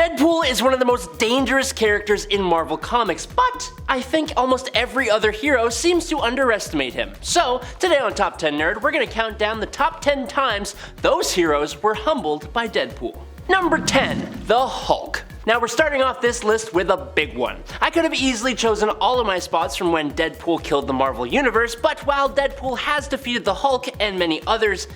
Deadpool is one of the most dangerous characters in Marvel Comics, but I think almost every other hero seems to underestimate him. So, today on Top 10 Nerd, we're gonna count down the top 10 times those heroes were humbled by Deadpool. Number 10, the Hulk. Now we're starting off this list with a big one. I could have easily chosen all of my spots from when Deadpool killed the Marvel Universe, but while Deadpool has defeated the Hulk and many others,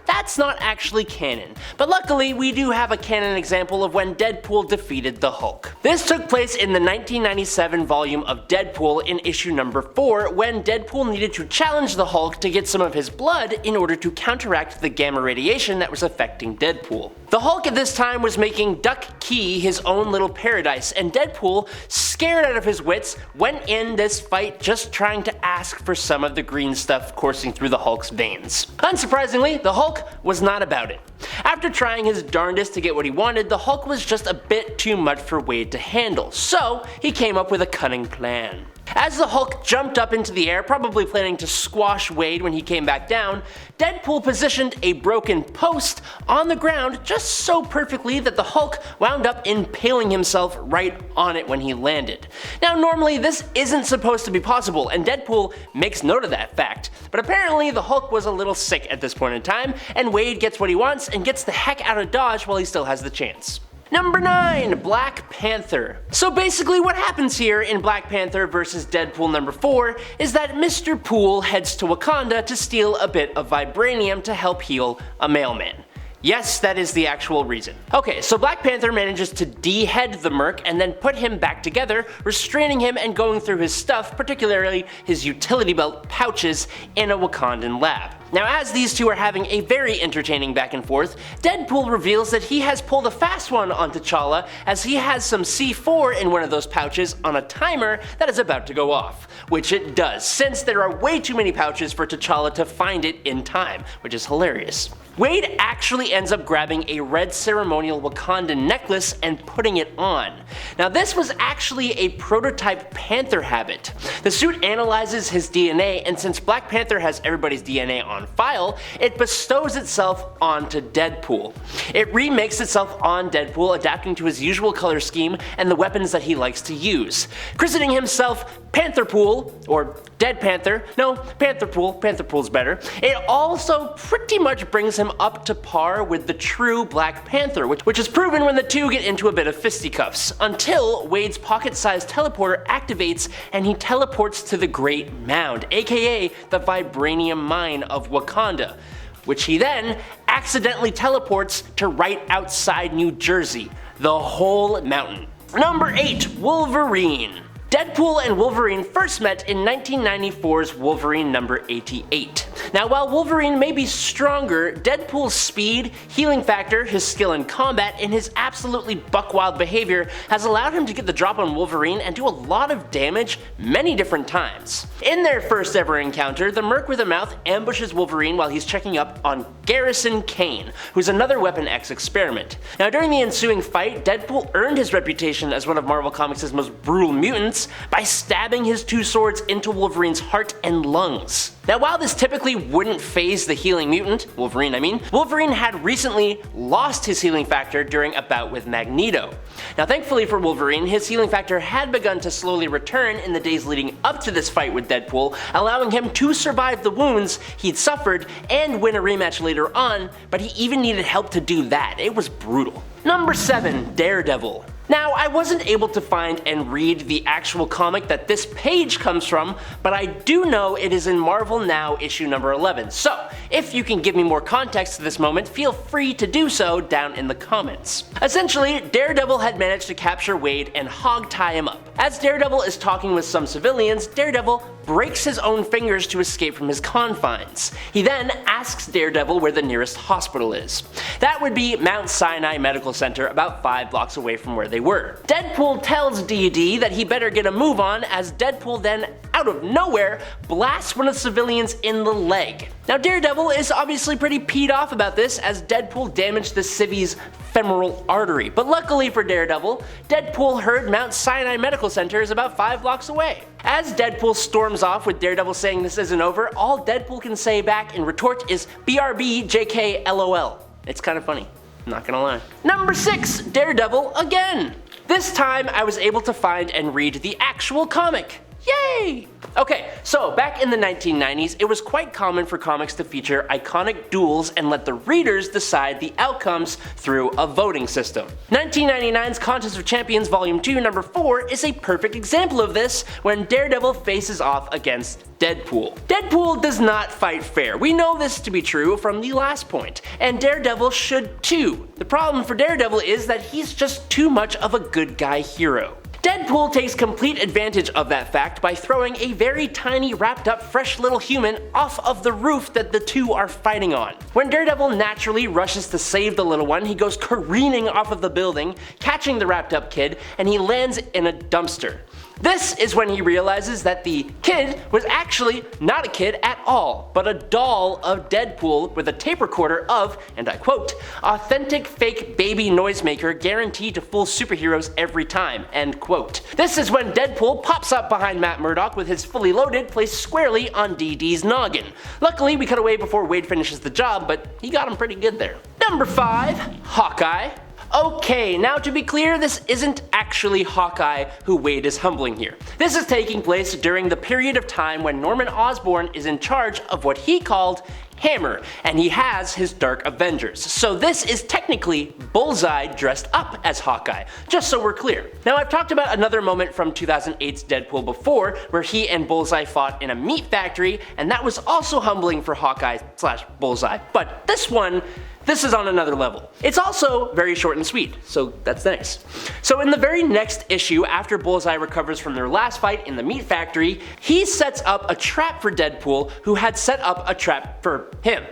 that's not actually canon. But luckily, we do have a canon example of when Deadpool defeated the Hulk. This took place in the 1997 volume of Deadpool in issue number 4, when Deadpool needed to challenge the Hulk to get some of his blood in order to counteract the gamma radiation that was affecting Deadpool. The Hulk at this time was making Duck Key his own little paradise, and Deadpool, scared out of his wits, went in this fight just trying to ask for some of the green stuff coursing through the Hulk's veins. Unsurprisingly, the Hulk was not about it. After trying his darndest to get what he wanted, the Hulk was just a bit too much for Wade to handle, so he came up with a cunning plan. As the Hulk jumped up into the air, probably planning to squash Wade when he came back down, Deadpool positioned a broken post on the ground just so perfectly that the Hulk wound up impaling himself right on it when he landed. Now normally this isn't supposed to be possible, and Deadpool makes note of that fact, but apparently the Hulk was a little sick at this point in time, and Wade gets what he wants and gets the heck out of Dodge while he still has the chance. Number 9, Black Panther. So basically what happens here in Black Panther vs. Deadpool number 4 is that Mr. Poole heads to Wakanda to steal a bit of vibranium to help heal a mailman. Yes, that is the actual reason. Okay, so Black Panther manages to de-head the merc and then put him back together, restraining him and going through his stuff, particularly his utility belt pouches, in a Wakandan lab. Now as these two are having a very entertaining back and forth, Deadpool reveals that he has pulled a fast one on T'Challa, as he has some C4 in one of those pouches on a timer that is about to go off. Which it does, since there are way too many pouches for T'Challa to find it in time, which is hilarious. Wade actually ends up grabbing a red ceremonial Wakandan necklace and putting it on. Now this was actually a prototype Panther habit. The suit analyzes his DNA, and since Black Panther has everybody's DNA on file, it bestows itself onto Deadpool. It remakes itself on Deadpool, adapting to his usual color scheme and the weapons that he likes to use. Christening himself Pantherpool, or Dead Panther, no, Pantherpool, Pantherpool's better. It also pretty much brings him up to par with the true Black Panther, which is proven when the two get into a bit of fisticuffs, until Wade's pocket-sized teleporter activates and he teleports to the Great Mound, aka the Vibranium Mine of Wakanda, which he then accidentally teleports to right outside New Jersey, the whole mountain. Number 8, Wolverine. Deadpool and Wolverine first met in 1994's Wolverine number 88. Now while Wolverine may be stronger, Deadpool's speed, healing factor, his skill in combat, and his absolutely buck-wild behavior has allowed him to get the drop on Wolverine and do a lot of damage many different times. In their first ever encounter, the Merc with a Mouth ambushes Wolverine while he's checking up on Garrison Kane, who's another Weapon X experiment. Now during the ensuing fight, Deadpool earned his reputation as one of Marvel Comics' most brutal mutants by stabbing his two swords into Wolverine's heart and lungs. Now while this typically wouldn't phase the healing mutant, Wolverine had recently lost his healing factor during a bout with Magneto. Now thankfully for Wolverine, his healing factor had begun to slowly return in the days leading up to this fight with Deadpool, allowing him to survive the wounds he'd suffered and win a rematch later on, but he even needed help to do that. It was brutal. Number 7, Daredevil. Now, I wasn't able to find and read the actual comic that this page comes from, but I do know it is in Marvel Now issue number 11, so if you can give me more context to this moment, feel free to do so down in the comments. Essentially, Daredevil had managed to capture Wade and hog-tie him up. As Daredevil is talking with some civilians, Daredevil breaks his own fingers to escape from his confines. He then asks Daredevil where the nearest hospital is. That would be Mount Sinai Medical Center, about 5 blocks away from where they were. Deadpool tells D.D. that he better get a move on, as Deadpool then, out of nowhere, blasts one of the civilians in the leg. Now Daredevil is obviously pretty peed off about this, as Deadpool damaged the civvy's femoral artery, but luckily for Daredevil, Deadpool heard Mount Sinai Medical Center is about 5 blocks away. As Deadpool storms off with Daredevil saying this isn't over, all Deadpool can say back in retort is BRB JK LOL. It's kind of funny. not gonna lie. Number 6, Daredevil again. This time I was able to find and read the actual comic. Yay! Okay, so back in the 1990s, it was quite common for comics to feature iconic duels and let the readers decide the outcomes through a voting system. 1999's Contest of Champions Volume 2 number 4 is a perfect example of this when Daredevil faces off against Deadpool. Deadpool does not fight fair. We know this to be true from the last point, and Daredevil should too. The problem for Daredevil is that he's just too much of a good guy hero. Deadpool takes complete advantage of that fact by throwing a very tiny wrapped up fresh little human off of the roof that the two are fighting on. When Daredevil naturally rushes to save the little one, he goes careening off of the building, catching the wrapped up kid, and he lands in a dumpster. This is when he realizes that the kid was actually not a kid at all, but a doll of Deadpool with a tape recorder of, and I quote, "authentic fake baby noisemaker guaranteed to fool superheroes every time," end quote. This is when Deadpool pops up behind Matt Murdock with his fully loaded placed squarely on DD's noggin. Luckily we cut away before Wade finishes the job, but he got him pretty good there. Number 5, Hawkeye. Okay, now to be clear, this isn't actually Hawkeye who Wade is humbling here. This is taking place during the period of time when Norman Osborn is in charge of what he called Hammer, and he has his Dark Avengers. So this is technically Bullseye dressed up as Hawkeye, just so we're clear. Now I've talked about another moment from 2008's Deadpool before, where he and Bullseye fought in a meat factory, and that was also humbling for Hawkeye / Bullseye, but this is on another level. It's also very short and sweet, so that's nice. So in the very next issue, after Bullseye recovers from their last fight in the meat factory, he sets up a trap for Deadpool, who had set up a trap for him.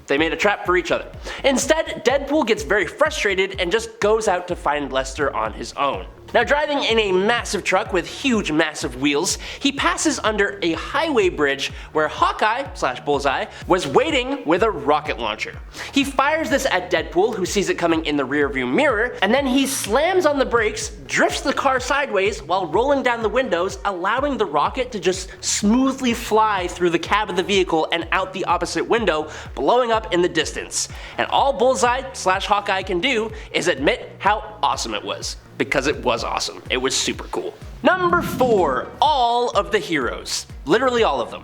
They made a trap for each other. Instead, Deadpool gets very frustrated and just goes out to find Lester on his own. Now driving in a massive truck with huge massive wheels, he passes under a highway bridge where Hawkeye / Bullseye was waiting with a rocket launcher. He fires this at Deadpool, who sees it coming in the rearview mirror, and then he slams on the brakes, drifts the car sideways while rolling down the windows, allowing the rocket to just smoothly fly through the cab of the vehicle and out the opposite window, blowing up in the distance. And all Bullseye / Hawkeye can do is admit how awesome it was. Because it was awesome. It was super cool. Number 4, all of the heroes. Literally all of them.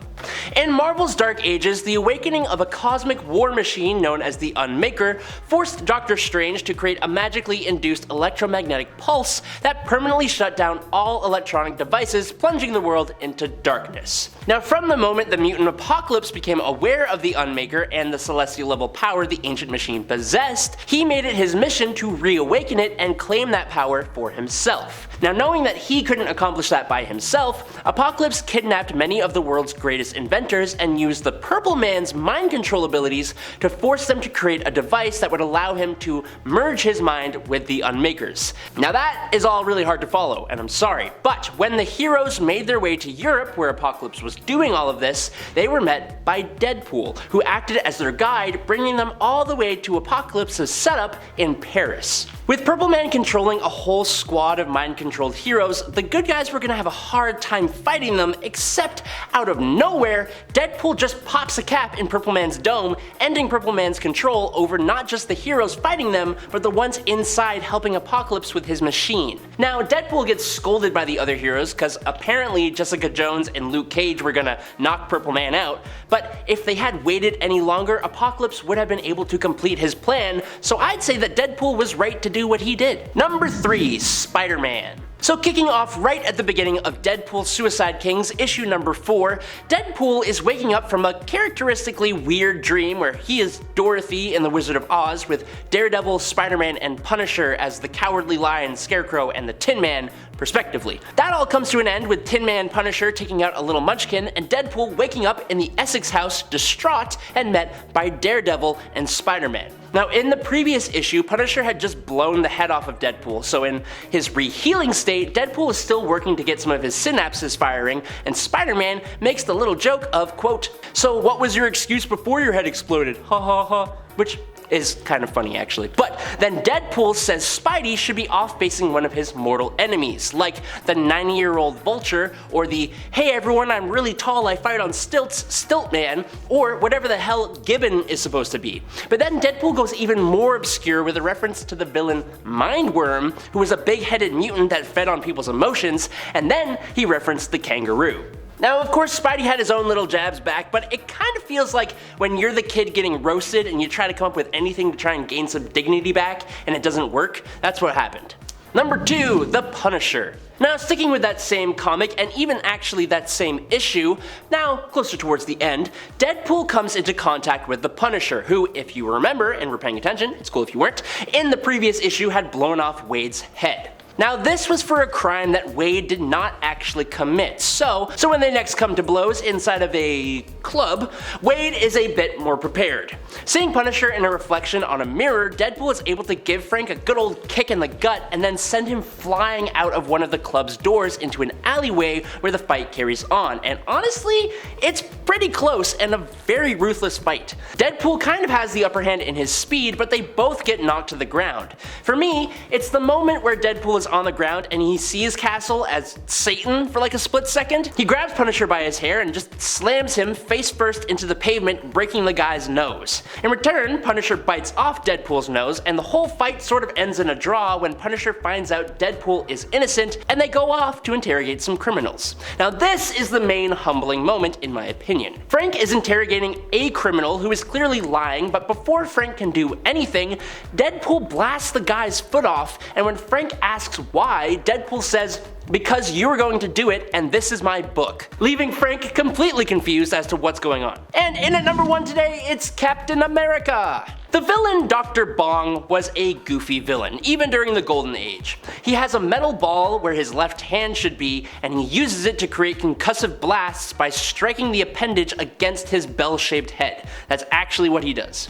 In Marvel's Dark Ages, the awakening of a cosmic war machine known as the Unmaker forced Doctor Strange to create a magically induced electromagnetic pulse that permanently shut down all electronic devices, plunging the world into darkness. Now from the moment the mutant Apocalypse became aware of the Unmaker and the celestial level power the ancient machine possessed, he made it his mission to reawaken it and claim that power for himself. Now knowing that he couldn't accomplish that by himself, Apocalypse kidnapped many of the world's greatest inventors and used the Purple Man's mind control abilities to force them to create a device that would allow him to merge his mind with the Unmakers. Now that is all really hard to follow, and I'm sorry, but when the heroes made their way to Europe, where Apocalypse was doing all of this, they were met by Deadpool, who acted as their guide, bringing them all the way to Apocalypse's setup in Paris. With Purple Man controlling a whole squad of mind-controlled heroes, the good guys were gonna have a hard time fighting them, except out of nowhere, Deadpool just pops a cap in Purple Man's dome, ending Purple Man's control over not just the heroes fighting them, but the ones inside helping Apocalypse with his machine. Now, Deadpool gets scolded by the other heroes, cause apparently Jessica Jones and Luke Cage were gonna knock Purple Man out, but if they had waited any longer, Apocalypse would have been able to complete his plan, so I'd say that Deadpool was right to do what he did. Number 3, SpiderMan. So kicking off right at the beginning of Deadpool Suicide Kings issue number 4, Deadpool is waking up from a characteristically weird dream where he is Dorothy in The Wizard of Oz with Daredevil, Spider-Man, and Punisher as the Cowardly Lion, Scarecrow, and the Tin Man, respectively. That all comes to an end with Tin Man Punisher taking out a little munchkin and Deadpool waking up in the Essex house distraught and met by Daredevil and Spider-Man. Now in the previous issue, Punisher had just blown the head off of Deadpool, so in his re-healing state, Deadpool is still working to get some of his synapses firing, and Spider-Man makes the little joke of, quote, "So what was your excuse before your head exploded? Ha ha ha," which is kind of funny actually. But then Deadpool says Spidey should be off facing one of his mortal enemies, like the 90-year-old Vulture, or the "hey everyone, I'm really tall, I fight on stilts, Stilt Man," or whatever the hell Gibbon is supposed to be. But then Deadpool goes even more obscure with a reference to the villain Mindworm, who was a big-headed mutant that fed on people's emotions, and then he referenced the kangaroo. Now, of course, Spidey had his own little jabs back, but it kind of feels like when you're the kid getting roasted and you try to come up with anything to try and gain some dignity back and it doesn't work. That's what happened. Number 2, The Punisher. Now, sticking with that same comic, and even actually that same issue, now closer towards the end, Deadpool comes into contact with the Punisher, who, if you remember and were paying attention, it's cool if you weren't, in the previous issue had blown off Wade's head. Now, this was for a crime that Wade did not actually commit, so when they next come to blows inside of a club, Wade is a bit more prepared. Seeing Punisher in a reflection on a mirror, Deadpool is able to give Frank a good old kick in the gut and then send him flying out of one of the club's doors into an alleyway where the fight carries on, and honestly, it's pretty close and a very ruthless fight. Deadpool kind of has the upper hand in his speed, but they both get knocked to the ground. For me, it's the moment where Deadpool is on the ground and he sees Castle as Satan for like a split second. He grabs Punisher by his hair and just slams him face first into the pavement, breaking the guy's nose. In return, Punisher bites off Deadpool's nose, and the whole fight sort of ends in a draw when Punisher finds out Deadpool is innocent and they go off to interrogate some criminals. Now, this is the main humbling moment in my opinion. Frank is interrogating a criminal who is clearly lying, but before Frank can do anything, Deadpool blasts the guy's foot off, and when Frank asks why, Deadpool says, "Because you were going to do it, and this is my book," leaving Frank completely confused as to what's going on. And in at number 1 today, it's Captain America. The villain Dr. Bong was a goofy villain, even during the Golden Age. He has a metal ball where his left hand should be, and he uses it to create concussive blasts by striking the appendage against his bell-shaped head. That's actually what he does.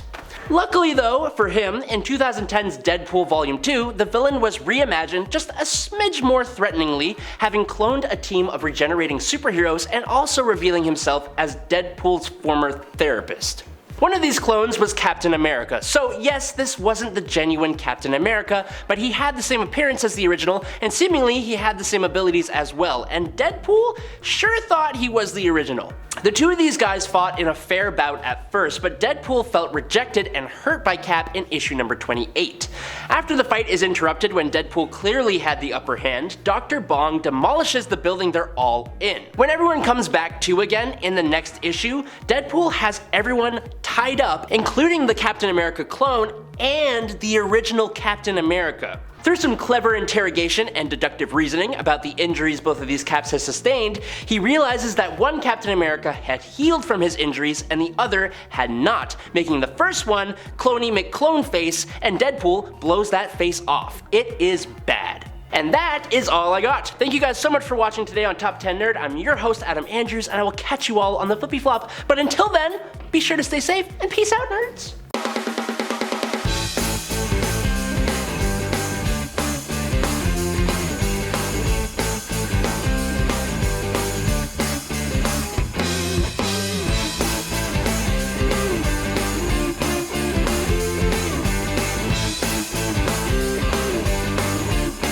Luckily though, for him, in 2010's Deadpool Volume 2, the villain was reimagined just a smidge more threateningly, having cloned a team of regenerating superheroes and also revealing himself as Deadpool's former therapist. One of these clones was Captain America, so yes, this wasn't the genuine Captain America, but he had the same appearance as the original, and seemingly he had the same abilities as well, and Deadpool sure thought he was the original. The two of these guys fought in a fair bout at first, but Deadpool felt rejected and hurt by Cap in issue number 28. After the fight is interrupted when Deadpool clearly had the upper hand, Dr. Bong demolishes the building they're all in. When everyone comes back to again in the next issue, Deadpool has everyone tied up, including the Captain America clone and the original Captain America. Through some clever interrogation and deductive reasoning about the injuries both of these Caps has sustained, he realizes that one Captain America had healed from his injuries and the other had not, making the first one Cloney McCloneface, and Deadpool blows that face off. It is bad. And that is all I got. Thank you guys so much for watching today on Top 10 Nerd. I'm your host, Adam Andrews, and I will catch you all on the flippy flop. But until then, be sure to stay safe and peace out, nerds.